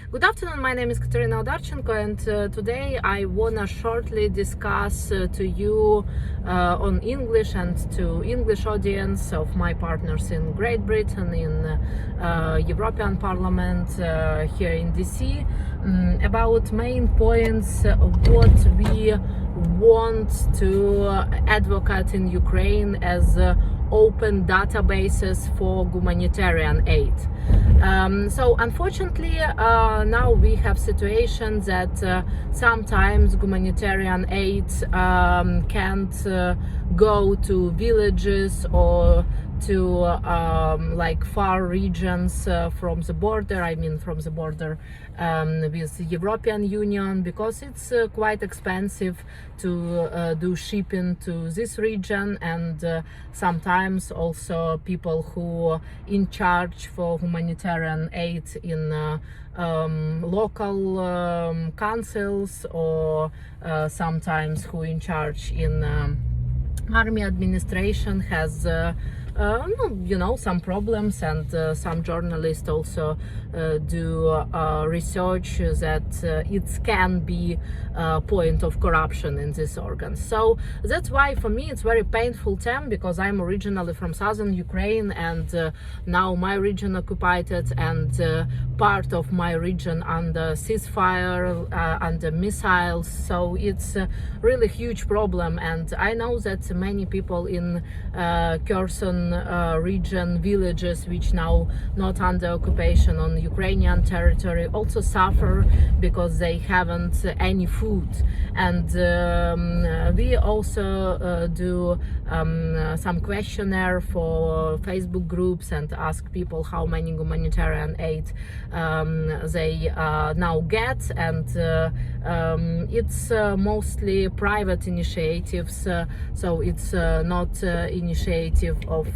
Good afternoon, my name is Katerina Odarchenko, and today I wanna shortly discuss to you on English and to English audience of my partners in Great Britain, in European Parliament, here in DC, about main points what we want to advocate in Ukraine as open databases for humanitarian aid. So unfortunately now we have situations that sometimes humanitarian aid can't go to villages or to like far regions from the border, I mean from the border with the European Union, because it's quite expensive to do shipping to this region, and sometimes also people who are in charge for humanitarian aid in local councils, or sometimes who in charge in army administration has some problems, and some journalists also do research that it can be a point of corruption in these organs. So that's why for me it's very painful term, because I'm originally from southern Ukraine, and now my region occupied, and part of my region under ceasefire, under missiles. So it's a really huge problem, and I know that many people in Kherson region, villages which now not under occupation on Ukrainian territory, also suffer because they haven't any food. And we also do some questionnaire for Facebook groups and ask people how many humanitarian aid they now get, and it's mostly private initiatives, so it's not initiative of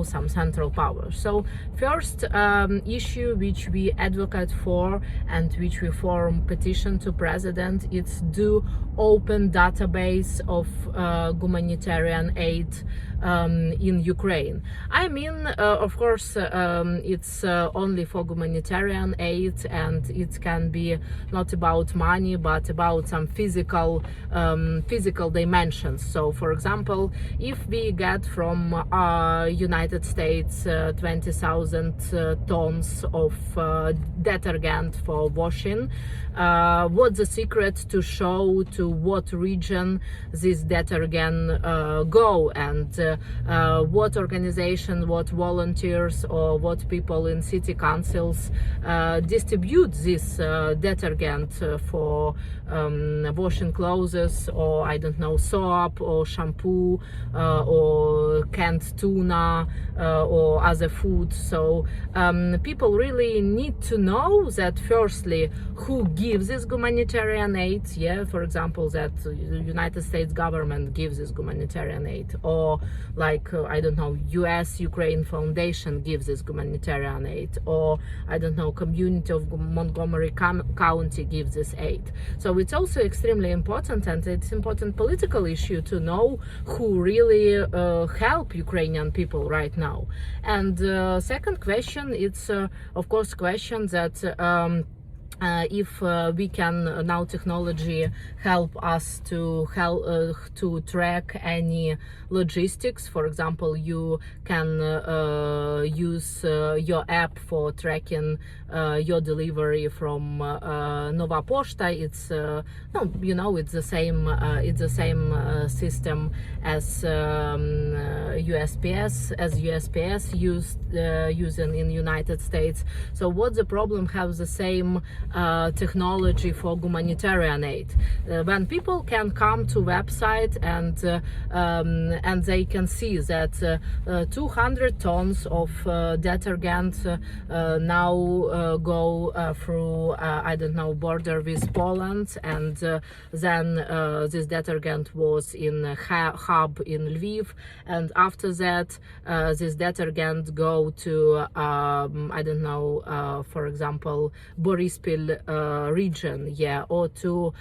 some central power. So first issue which we advocate for and which we form petition to president, it's do open database of humanitarian aid in Ukraine. I mean, of course, it's only for humanitarian aid, and it can be not about money but about some physical dimensions. So for example, if we get from United States 20,000 tons of detergent for washing, what's the secret to show to what region this detergent go, and what organization, what volunteers, or what people in city councils distribute this detergent for washing clothes, or I don't know, soap or shampoo, or canned tuna, or other food. So people really need to know that firstly who gives this humanitarian aid, for example, that the United States government gives this humanitarian aid, or like I don't know, US Ukraine Foundation gives this humanitarian aid, or I don't know, community of Montgomery County gives this aid. So it's also extremely important, and it's important political issue to know who really help Ukrainian people right now. And second question, it's of course question that if we can now technology help us to track any logistics. For example, you can use your app for tracking your delivery from Nova Poshta. It's it's the same system as USPS using in United States. So what's the problem? Have the same technology for humanitarian aid. When people can come to website and they can see that 200 tons of detergent now go through I don't know, border with Poland, and then this detergent was in a hub in Lviv, and after that this detergent go to I don't know, for example, Borispil Podil region, or to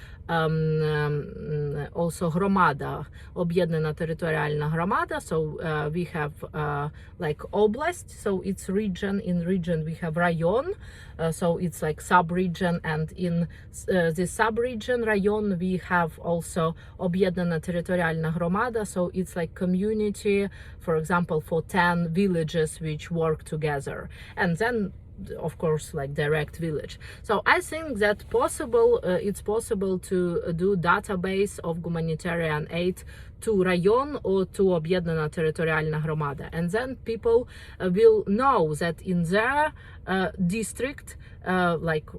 also Gromada, об'єднана територіальна громада. So we have like oblast, so it's region. In region we have rayon, so it's like sub-region, and in this sub-region rayon we have also об'єднана територіальна громада, so it's like community, for example, for 10 villages which work together, and then of course like direct village. So I think that it's possible to do database of humanitarian aid to rayon or to об'єднана територіальна громада, and then people will know that in their district, like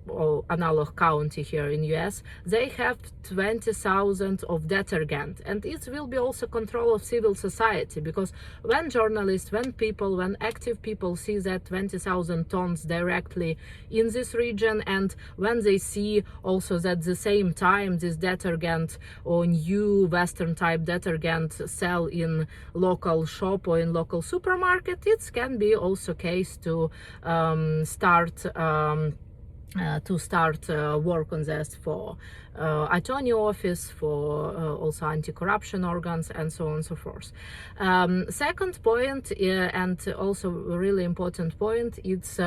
analog county here in US, they have 20,000 of detergent, and it will be also control of civil society, because when journalists, when active people see that 20,000 tons directly in this region, and when they see also that the same time this detergent or new Western type detergent sell in local shop or in local supermarket, it can be also case to start work on this for attorney office, for also anti-corruption organs, and so on and so forth. Second point, and also a really important point, it's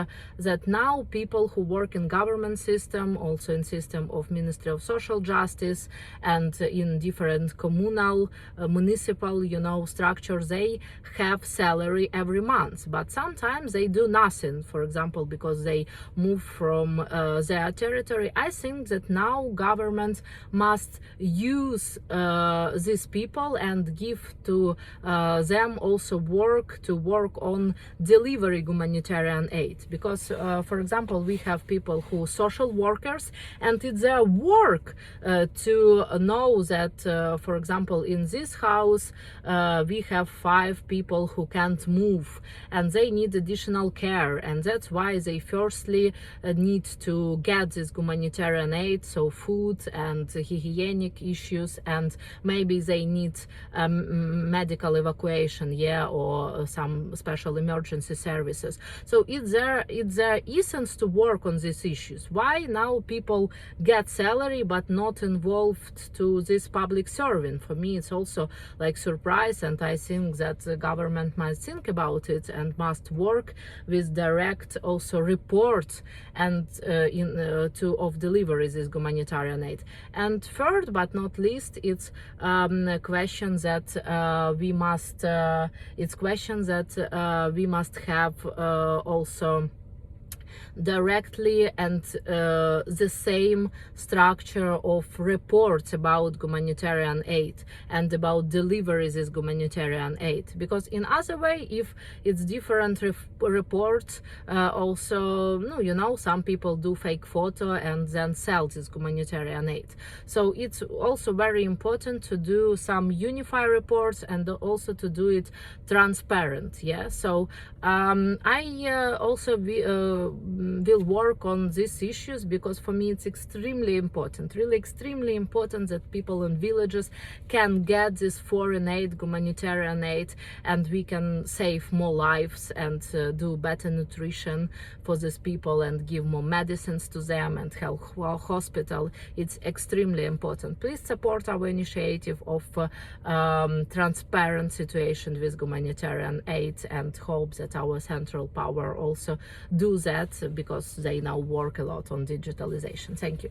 that now people who work in government system, also in system of Ministry of Social Justice, and in different communal, municipal, structures, they have salary every month, but sometimes they do nothing, for example, because they move from their territory. I think that now government must use these people and give to them also work on delivery humanitarian aid, because for example we have people who social workers, and it's their work to know that for example in this house we have 5 people who can't move and they need additional care, and that's why they firstly need to get this humanitarian aid, so food and hygienic issues, and maybe they need medical evacuation, or some special emergency services. So it's their essence to work on these issues. Why now people get salary but not involved to this public serving? For me it's also like surprise, and I think that the government must think about it and must work with direct also reports and of delivery this humanitarian aid. And third but not least, it's a question that we must have also directly and the same structure of reports about humanitarian aid and about deliveries is humanitarian aid, because in other way if it's different reports, also some people do fake photo and then sell this humanitarian aid. So it's also very important to do some unified reports and also to do it transparent. So I also will work on these issues, because for me it's extremely important, really extremely important, that people in villages can get this foreign aid, humanitarian aid, and we can save more lives and do better nutrition for these people and give more medicines to them and help hospital. It's extremely important. Please support our initiative of transparent situation with humanitarian aid, and hope that our central power also do that, because they now work a lot on digitalization. Thank you.